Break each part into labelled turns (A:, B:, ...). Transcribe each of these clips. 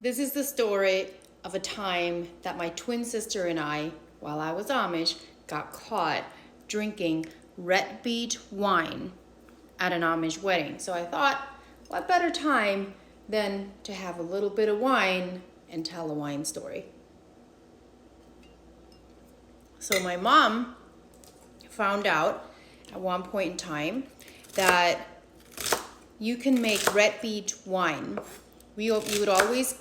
A: This is the story of a time that my twin sister and I, while I was Amish, got caught drinking red beet wine at an Amish wedding. So I thought, what better time than to have a little bit of wine and tell a wine story. So my mom found out at one point in time that you can make red beet wine. We would always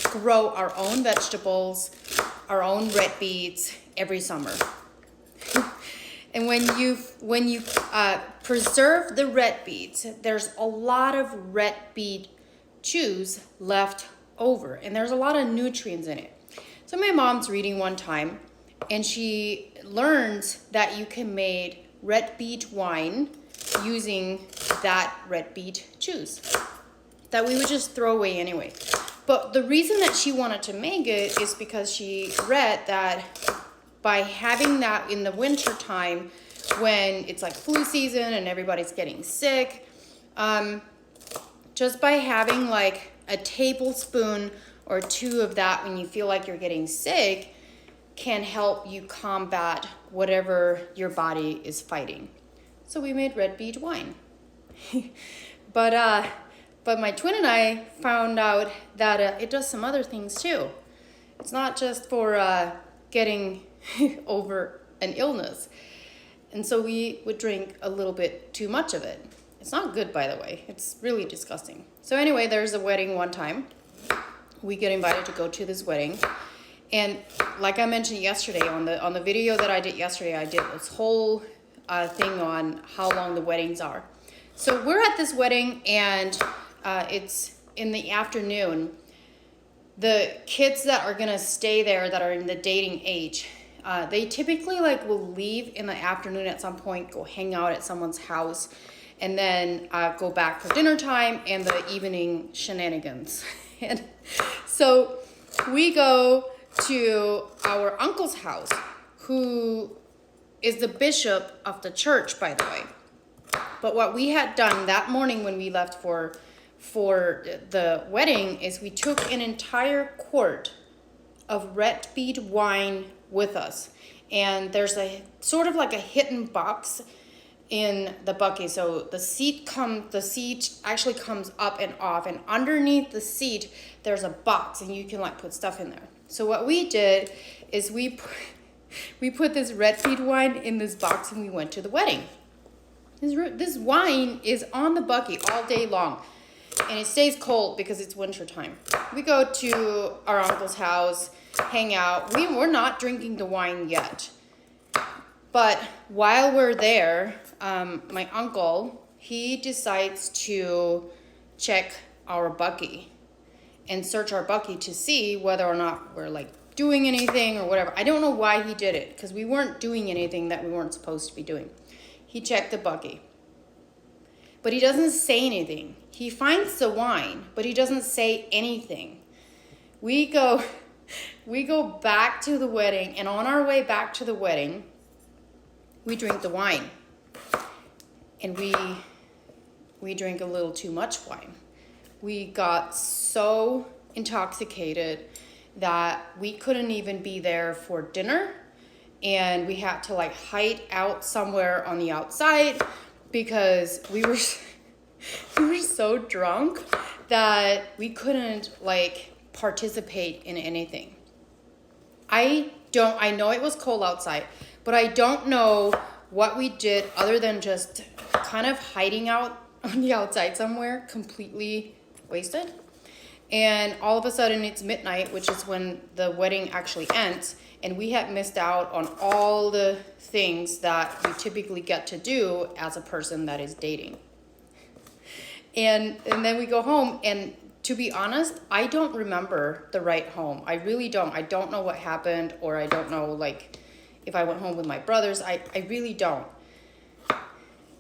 A: grow our own vegetables, our own red beets every summer. And when you preserve the red beets, there's a lot of red beet juice left over, and there's a lot of nutrients in it. So my mom's reading one time, and she learns that you can make red beet wine using that red beet juice that we would just throw away anyway. But the reason that she wanted to make it is because she read that by having that in the winter time when it's like flu season and everybody's getting sick, just by having like a tablespoon or two of that when you feel like you're getting sick can help you combat whatever your body is fighting. So we made red beet wine. But my twin and I found out that it does some other things too. It's not just for getting over an illness. And so we would drink a little bit too much of it. It's not good, by the way. It's really disgusting. So anyway, there's a wedding one time. We get invited to go to this wedding. And like I mentioned yesterday, on the video that I did yesterday, I did this whole thing on how long the weddings are. So we're at this wedding, and it's in the afternoon. The kids that are gonna stay there that are in the dating age, they typically will leave in the afternoon at some point, go hang out at someone's house, and then go back for dinner time and the evening shenanigans. And so we go to our uncle's house, who is the bishop of the church, by the way. But what we had done that morning when we left for the wedding is we took an entire quart of red beet wine with us. And there's a sort of like a hidden box in the bucket. So the seat actually comes up and off, and underneath the seat there's a box, and you can put stuff in there. So what we did is we put this red beet wine in this box, and we went to the wedding. This wine is on the bucket all day long, and it stays cold because it's winter time. We go to our uncle's house, hang out. We're not drinking the wine yet. But while we're there, my uncle, he decides to check our bucket and search our bucket to see whether or not we're doing anything or whatever. I don't know why he did it, because we weren't doing anything that we weren't supposed to be doing. He checked the bucket, but he doesn't say anything. He finds the wine, but he doesn't say anything. We go back to the wedding, and on our way back to the wedding, we drink the wine. And we drank a little too much wine. We got so intoxicated that we couldn't even be there for dinner, and we had to hide out somewhere on the outside because we were so drunk that we couldn't participate in anything. I know it was cold outside, but I don't know what we did other than just kind of hiding out on the outside somewhere, completely wasted. And all of a sudden it's midnight, which is when the wedding actually ends, and we had missed out on all the things that we typically get to do as a person that is dating. And then we go home, and to be honest, I don't remember the ride home. I really don't. I don't know what happened, or I don't know if I went home with my brothers. I really don't.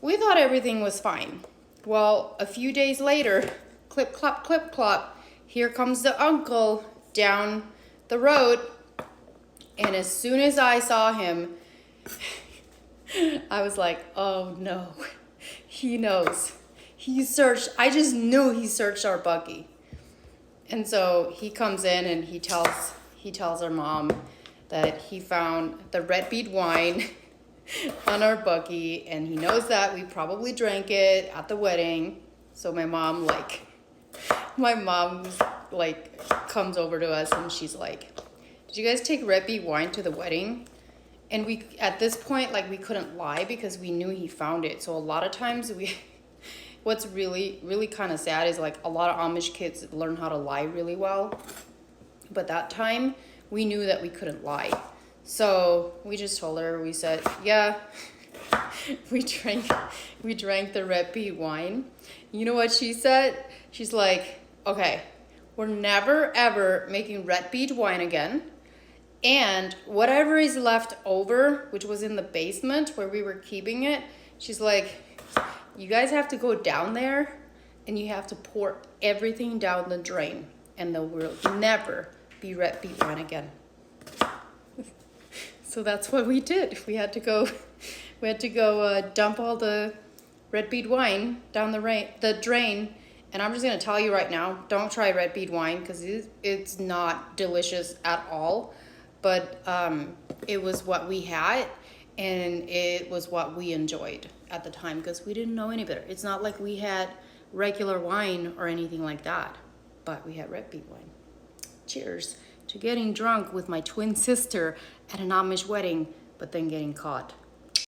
A: We thought everything was fine. Well, a few days later, clip, clop, here comes the uncle down the road. And as soon as I saw him, I was like, oh no, he knows. I just knew he searched our buggy. And so he comes in and he tells our mom that he found the red bead wine on our buggy, and he knows that we probably drank it at the wedding. So my mom comes over to us and she's like, "Did you guys take red bead wine to the wedding?" And we, at this point, like, we couldn't lie because we knew he found it. So a lot of times what's really, really kind of sad is, like, a lot of Amish kids learn how to lie really well. But that time, we knew that we couldn't lie. So we just told her, we said, yeah, we drank the red bead wine. You know what she said? She's like, okay, we're never, ever making red bead wine again. And whatever is left over, which was in the basement where we were keeping it, she's like, you guys have to go down there and you have to pour everything down the drain, and there will never be red bead wine again. So that's what we did. We had to go dump all the red bead wine down the drain. And I'm just gonna tell you right now, don't try red bead wine because it's not delicious at all. But it was what we had, and it was what we enjoyed at the time because we didn't know any better. It's not like we had regular wine or anything like that, but we had red bead wine. Cheers to getting drunk with my twin sister at an Amish wedding, but then getting caught.